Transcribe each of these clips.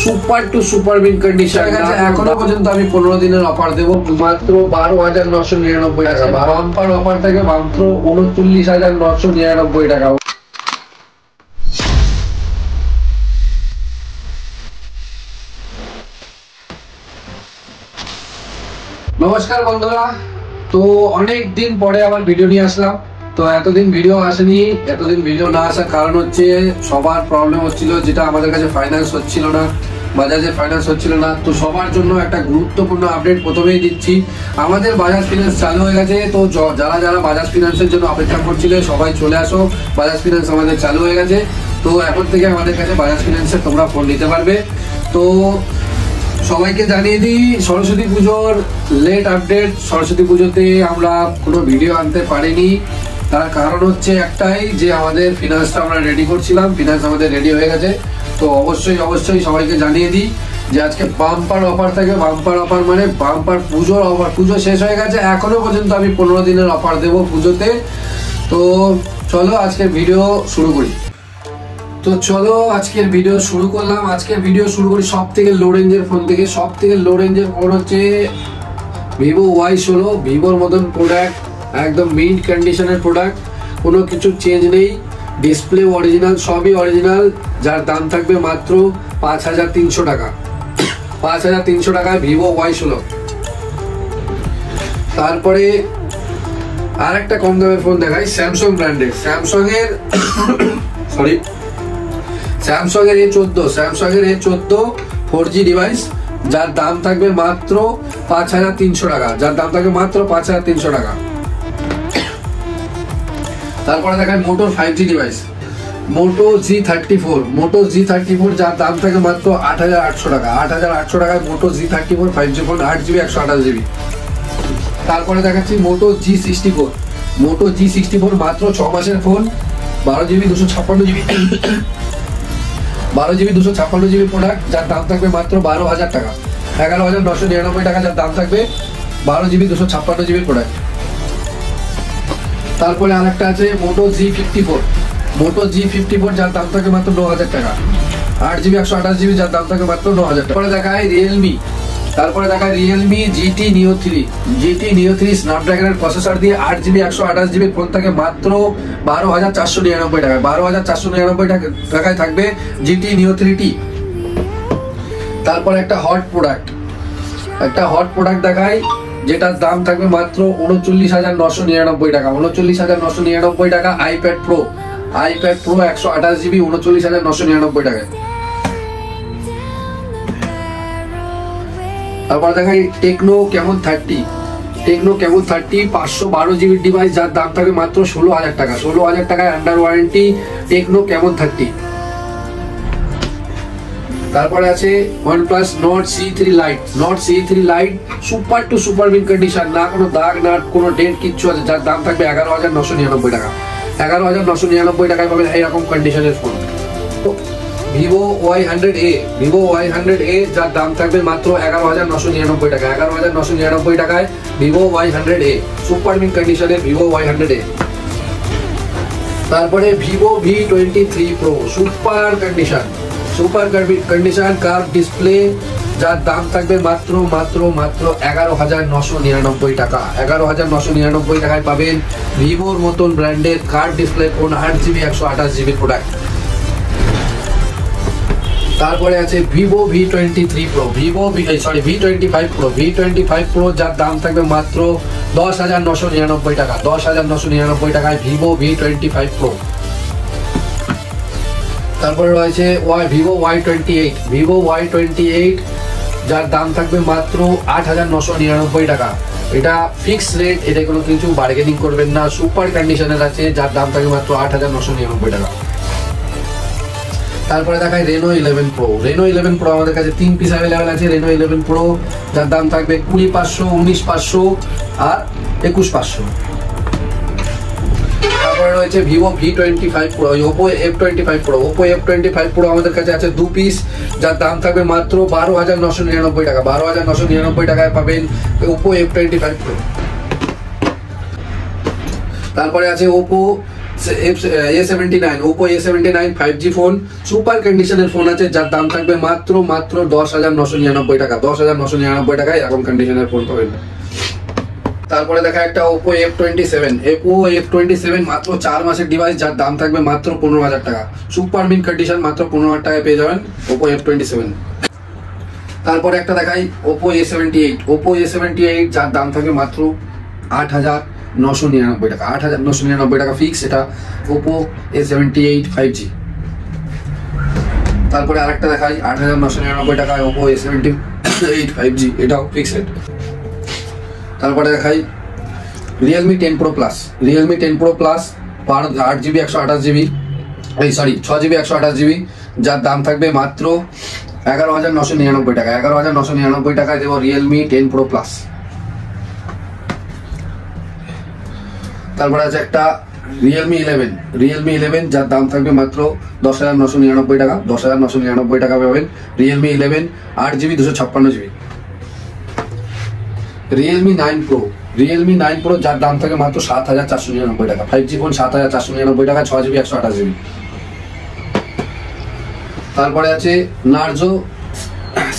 Super to super mint condition আছে। এখনো পর্যন্ত আমি 15 দিনের অফার দেবো মাত্র 12,999 টাকা। বাম্পার অফার থেকে মাত্র 39,999 টাকা। নমস্কার বন্ধুরা, তো অনেক দিন পরে আবার ভিডিও নিয়ে আসলাম। তো এতদিন ভিডিও আসেনি, এতদিন ভিডিও না আসার কারণ হচ্ছে সবার প্রবলেম হচ্ছিল, যেটা আমাদের কাছে ফাইন্যান্স হচ্ছিল না, বাজাজে ফাইন্যান্স হচ্ছিল না। তো সবার জন্য একটা গুরুত্বপূর্ণ আপডেট প্রথমেই দিচ্ছি, আমাদের বাজাজ ফিনান্স চালু হয়ে গেছে। তো যারা যারা বাজাজ ফিনান্সের জন্য অপেক্ষা করছিলে সবাই চলে আসো, বাজাজ ফিনান্স আমাদের চালু হয়ে গেছে। তো এখন থেকে আমাদের কাছে বাজাজ ফিনান্সের তোমরা ফোন নিতে পারবে। তো সবাইকে জানিয়ে দিই, সরস্বতী পুজোর লেট আপডেট। সরস্বতী পুজোতে আমরা কোনো ভিডিও আনতে পারিনি, তার কারণ হচ্ছে একটাই, যে আমাদের ফিনান্সটা আমরা রেডি করছিলাম, ফিনান্স আমাদের রেডি হয়ে গেছে। তো অবশ্যই সবাইকে জানিয়ে দিই যে আজকে বাম্পার অফার থাকে। বাম্পার অফার মানে বাম্পার পুজোর অফার। পুজো শেষ হয়ে গেছে, এখনো পর্যন্ত আমি 15 দিনের অফার দেবো পুজোতে। তো চলো আজকের ভিডিও শুরু করি। তো চলো আজকের ভিডিও শুরু করলাম। আজকের ভিডিও শুরু করি সব থেকে লো রেঞ্জের ফোন থেকে। সব থেকে লো রেঞ্জের ফোন হচ্ছে ভিভো Y16। ভিভোর মতন প্রোডাক্ট, একদম মিন্ট কন্ডিশনের প্রোডাক্ট, কোনো কিছু চেঞ্জ নেই, ডিসপ্লে অরিজিনাল, সবই অরিজিনাল, যার দাম থাকবে মাত্র 5,300 টাকা। 5,300 টাকায় ভিভো Y16। তারপরে আর একটা কম দামের ফোন দেখাই, স্যামসাং ব্র্যান্ডের, স্যামসাংয়ের A14 4G ডিভাইস, যার দাম থাকবে মাত্র 5,300 টাকা। তারপরে দেখায় মোটো 5G ডিভাইস, মোটো G34, যার দাম থাকে মাত্র 8,800 টাকা। 8,800 টাকায় মোটো G34 5G phone, 8GB 128GB। তারপরে দেখাচ্ছি মোটো G64 মাত্র 6 মাসের ফোন, 12GB 256GB প্রোডাক্ট, যার দাম থাকবে মাত্র 12,000 টাকা। 11,999 টাকা যার দাম থাকবে, 12GB 256GB প্রোডাক্ট। তারপরে আরেকটা আছে মোটো G54, যার দাম থাকে মাত্র 9,000 টাকা। 8GB 128GB, যার দাম থাকে মাত্র 9,000 টাকা। তারপরে দেখায় রিয়েলমি GT Neo 3 স্ন্যাপড্রাগনের প্রসেসর দিয়ে 8GB 128GB ফোন থাকে মাত্র 12,499 টাকায়। 12,499 টাকায় থাকবে GT Neo 3T। তারপর একটা হট প্রোডাক্ট দেখায়, যেটার দাম থাকবে মাত্র 39,999 টাকা। 39,999 টাকা iPad Pro 128GB 39,999 টাকায়। তারপর দেখাই টেকনো ক্যামন 30 512GB ডিভাইস, যার দাম থাকে মাত্র 16,000 টাকা। 16,000 টাকায় আন্ডার ওয়ারেন্টি টেকনো ক্যামন 30। তারপরে আছে OnePlus Nord C3 Lite, super to super mint condition, না কোনো দাগ না কোনো ডেন্ট কিচ্ছু আছে, যার দাম থাকবে 11,999 টাকা। 11,999 টাকায় পাবেন এইরকম কন্ডিশনের ফোন। ভিভো Y100A, যার দাম থাকবে মাত্র 11,999 টাকা। 11,999 টাকায় ভিভো Y100A, সুপার মিন কন্ডিশনের ভিভো Y100A। তারপরে Vivo V23 Pro, super condition curve display, যার দাম থাকবে মাত্র 11,999 টাকা। 11,999 টাকায় পাবেন ভিভোর মতন ব্র্যান্ডের curve display phone, 8GB 128GB product. তারপরে আছে ভিভো V25 Pro, যার দাম থাকবে মাত্র 10,999 টাকা। 10,999 টাকায় ভিভো V25 Pro। তারপরে রয়েছে ভিভো Y28, যার দাম থাকবে মাত্র 8,999 টাকা। এটা ফিক্স রেট, এটা কোনো কিছু বার্গেনিং করবেন না, সুপার কন্ডিশনের আছে, যার দাম থাকবে মাত্র 8,999 টাকা। তারপরে দেখায় Reno 11 Pro, আমাদের কাছে 3 পিস অ্যাভেলেবেল আছে। Reno 11 Pro, যার দাম থাকবে 20,500, 19,500 আর 21,500। তারপরে রয়েছে Vivo V25 Pro, Oppo F25 Pro আমাদের কাছে আছে 2 পিস, যার দাম থাকবে মাত্র 12,999 টাকা। 12,999 টাকায় পাবেন Oppo F25 Pro। তারপরে আছে Oppo A79 Oppo A79 5G phone, super কন্ডিশনের ফোন আছে, যার দাম থাকবে মাত্র 10,999 টাকা। 10,999 টাকায় এরকম কন্ডিশনের ফোন পাবেন। তারপরে দেখা একটা Oppo F27 মাত্র 4 মাসের ডিভাইস, যার দাম থাকবে মাত্র 15,000 টাকা। সুপার মিন কন্ডিশন, মাত্র 15,000 টাকায় পেয়ে যাবেন Oppo F27। তারপরে একটা দেখাই Oppo A78 যার দাম থাকবে মাত্র 8,999 টাকা। 8,999 টাকা ফিক্স, এটা Oppo A78 5G। তারপরে আরেকটা দেখাই 8,999 টাকায় Oppo A78 5G, এটাও ফিক্স রেট। তারপরে দেখাই Realme 10 Pro Plus পার 8GB 128GB 6GB 128GB, যার দাম থাকবে মাত্র 11,999 টাকা। 11,999 টাকায় দেবো Realme 10 Pro Plus। তারপরে আছে একটা Realme 11 যার দাম থাকবে মাত্র 10,999 টাকা। 10,999 টাকা পাবেন Realme 11 8GB 256GB। Realme 9 Pro যার দাম থাকে মাত্র 7,499 টাকা। 5G ফোন 7,499 টাকা, 6GB 128GB। তারপরে আছে Narzo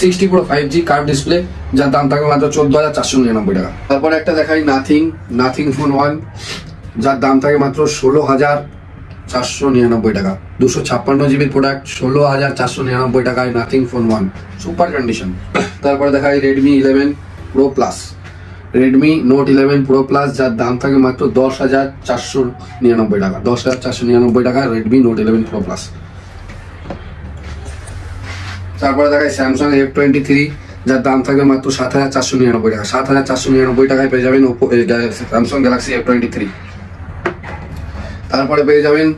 60 Pro 5G curve display, যার দাম থাকে মাত্র 14,499 টাকা। তারপরে একটা দেখাই নাথিং ফোন 1, যার দাম থাকে মাত্র 16,499 টাকা। 256GB প্রোডাক্ট, 16,499 টাকায় নাথিং ফোন 1, সুপার কন্ডিশন। তারপরে দেখাই Redmi Note 11 Pro Plus, যার দাম থাকে মাত্র 10,499 টাকা। 10,499 টাকা Redmi Note 11 Pro Plus। তারপরে দেখাই Samsung F23, যার দাম থাকবে মাত্র 7,499 টাকা। 7,499 টাকায় পেয়ে যাবেন Samsung Galaxy F23। তারপরে পেয়ে যাবেন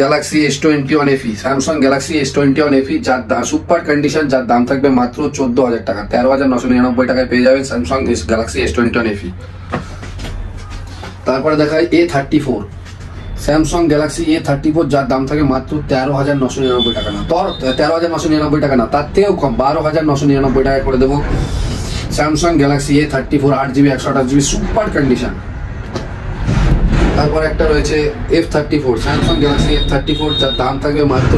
Galaxy S21 FE, Samsung Galaxy S21 FE, যার সুপার কন্ডিশন, যার দাম থাকবে মাত্র 14,000 টাকা। 13,999 টাকায় পেয়ে যাবেন Samsung Galaxy S21 FE। তারপরে দেখাই A34, Samsung Galaxy A34, যার দাম থাকে মাত্র 13,999 টাকা। না 13,999 টাকা না, তার থেকেও কম, 12,999 টাকা করে দেবো Samsung Galaxy A34 8GB 128GB, super condition. তারপর একটা রয়েছে F34, Samsung Galaxy F34, যার দাম থাকবে মাত্র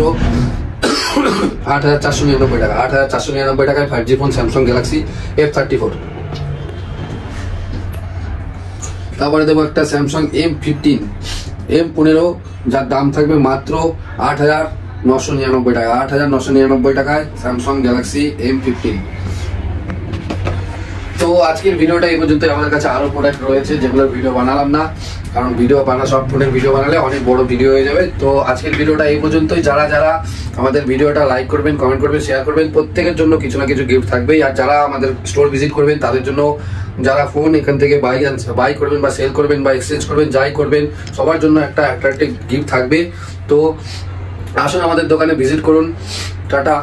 8,499 টাকা। 8,499 টাকায় 5G phone Samsung Galaxy F34। তারপরে দেবো একটা Samsung M15, যার দাম থাকবে মাত্র 8,999 টাকা। 8,999 টাকায় Samsung Galaxy M15। তো আজকের ভিডিওটা এই পর্যন্ত। আমাদের কাছে আরো প্রোডাক্ট রয়েছে যেগুলোর ভিডিও বানালাম না, কারণ সব ফোনের ভিডিও বানালে অনেক বড় ভিডিও হয়ে যাবে। তো আজকের ভিডিওটা এই পর্যন্তই। যারা আমাদের ভিডিওটা লাইক করবেন, কমেন্ট করবেন, শেয়ার করবেন, প্রত্যেকের জন্য কিছু না কিছু গিফট থাকবেই। আর যারা আমাদের স্টোর ভিজিট করবেন তাদের জন্য, যারা ফোন এখান থেকে বাই করবেন বা সেল করবেন বা এক্সচেঞ্জ করবেন, যাই করবেন, সবার জন্য একটা অ্যাট্রাকটিভ গিফট থাকবে। তো আসুন আমাদের দোকানে ভিজিট করুন। টাটা।